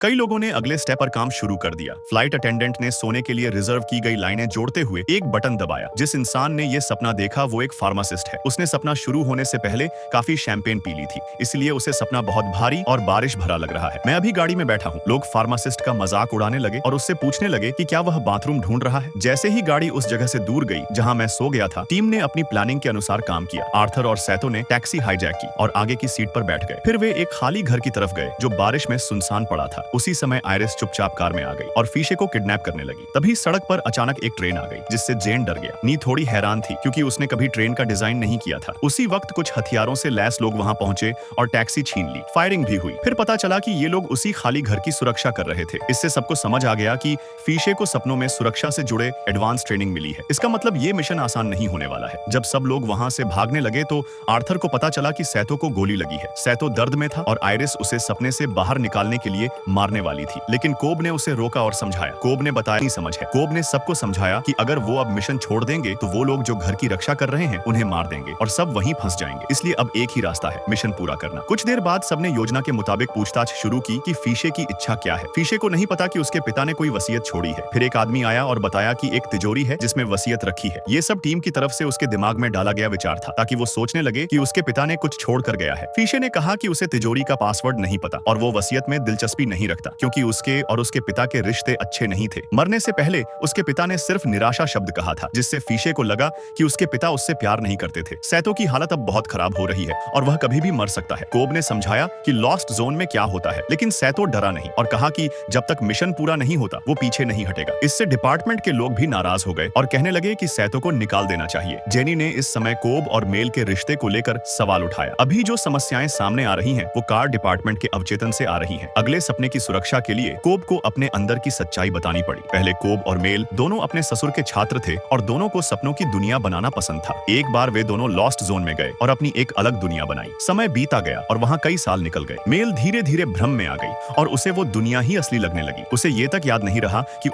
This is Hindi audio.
कई लोगों ने अगले स्टेप पर काम शुरू कर दिया। फ्लाइट अटेंडेंट ने सोने के लिए रिजर्व की गई लाइनें जोड़ते हुए एक बटन दबाया। जिस इंसान ने ये सपना देखा वो एक फार्मासिस्ट है। उसने सपना शुरू होने से पहले काफी शैंपेन पी ली थी, इसलिए उसे सपना बहुत भारी और बारिश भरा लग रहा है। मैं अभी गाड़ी में बैठा हूँ। लोग फार्मासिस्ट का मजाक उड़ाने लगे और उससे पूछने लगे कि क्या वह बाथरूम ढूंढ रहा है। जैसे ही गाड़ी उस जगह से दूर गई जहाँ मैं सो गया था, टीम ने अपनी प्लानिंग के अनुसार काम किया। आर्थर और सैतो ने टैक्सी हाईजैक की और आगे की सीट पर बैठ गए। फिर वे एक खाली घर की तरफ गए जो बारिश में सुनसान पड़ा था। उसी समय आयरिस चुपचाप कार में आ गई और फीशे को किडनैप करने लगी। तभी सड़क पर अचानक एक ट्रेन आ गई जिससे जेन डर गया। नी थोड़ी हैरान थी क्योंकि उसने कभी ट्रेन का डिजाइन नहीं किया था। उसी वक्त कुछ हथियारों से लैस लोग वहां पहुंचे और टैक्सी छीन ली। फायरिंग भी हुई। फिर पता चला कि ये लोग उसी खाली घर की सुरक्षा कर रहे थे। इससे सबको समझ आ गया कि फीशे को सपनों में सुरक्षा से जुड़े एडवांस ट्रेनिंग मिली है। इसका मतलब ये मिशन आसान नहीं होने वाला है। जब सब लोग वहां से भागने लगे तो आर्थर को पता चला कि सैतो को गोली लगी है। सैतो दर्द में था और आयरिस उसे सपने से बाहर निकालने के लिए मारने वाली थी, लेकिन कोब ने उसे रोका और समझाया। कोब ने बताया नहीं समझ है। कोब ने सबको समझाया कि अगर वो अब मिशन छोड़ देंगे तो वो लोग जो घर की रक्षा कर रहे हैं उन्हें मार देंगे और सब वहीं फंस जाएंगे। इसलिए अब एक ही रास्ता है, मिशन पूरा करना। कुछ देर बाद सबने योजना के मुताबिक पूछताछ शुरू की कि फीशे की इच्छा क्या है। फीशे को नहीं पता कि उसके पिता ने कोई वसीयत छोड़ी है। फिर एक आदमी आया और बताया कि एक तिजोरी है जिसमें वसीयत रखी है। ये सब टीम की तरफ से उसके दिमाग में डाला गया विचार था ताकि वो सोचने लगे कि उसके पिता ने कुछ छोड़ कर गया है। फीशे ने कहा कि उसे तिजोरी का पासवर्ड नहीं पता और वो वसीयत में दिलचस्पी नहीं रखता क्योंकि उसके और उसके पिता के रिश्ते अच्छे नहीं थे। मरने से पहले उसके पिता ने सिर्फ निराशा शब्द कहा था, जिससे फीशे को लगा कि उसके पिता उससे प्यार नहीं करते थे। सैतो की हालत अब बहुत खराब हो रही है और वह कभी भी मर सकता है। कोब ने समझाया कि लॉस्ट जोन में क्या होता है, लेकिन सैतो डरा नहीं और कहा कि जब तक मिशन पूरा नहीं होता वो पीछे नहीं हटेगा। इससे डिपार्टमेंट के लोग भी नाराज हो गए और कहने लगे कि सैतो को निकाल देना चाहिए। जेनी ने इस समय कोब और मेल के रिश्ते को लेकर सवाल उठाया। अभी जो समस्याएं सामने आ रही हैं वो कार डिपार्टमेंट के अवचेतन से आ रही हैं। अगले सपने की सुरक्षा के लिए कोब को अपने अंदर की सच्चाई बतानी पड़ी। पहले कोब और मेल दोनों अपने ससुर के छात्र थे और दोनों को सपनों की दुनिया बनाना पसंद था। एक बार वे दोनों लॉस्ट जोन में गए और अपनी एक अलग दुनिया बनाई। समय बीता गया और वहां कई साल निकल गए। मेल धीरे धीरे भ्रम में आ गई और उसे वो दुनिया ही असली लगने लगी। उसे ये तक याद नहीं रहा कि